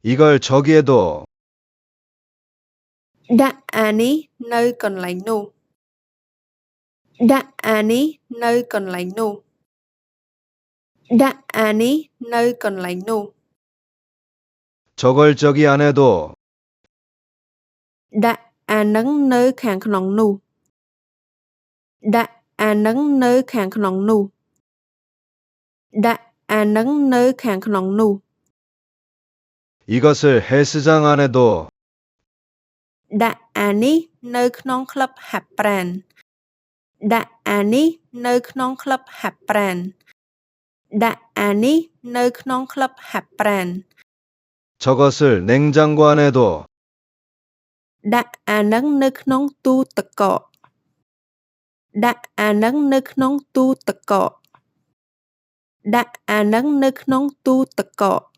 이걸 저기에 둬.ដាក់អានេះនៅកន្លែងនោះ ដាក់អានេះនៅកន្លែងនោះ ដាក់អានេះនៅកន្លែងនោះ 저걸 저기 안에 둬. ដាក់អានឹងនៅខាងក្នុងនោះ ដាក់អានឹងនៅខាងក្នុងនោះ ដាក់អានឹងនៅខាងក្នុងនោះ 이것을 헬스장 안에 둬. ដាក់អានេះនៅក្នុងក្លឹបហាត់ប្រាណ ដាក់អានេះនៅក្នុងក្លឹបហាត់ប្រាណ ដាក់អានេះនៅក្នុងក្លឹបហាត់ប្រាណ 저것을 냉장고 안에 둬. ដាក់អានឹងនៅក្នុងទូទឹកកក ដាក់អានឹងនៅក្នុងទូទឹកកក ដាក់អានឹងនៅក្នុងទូទឹកកក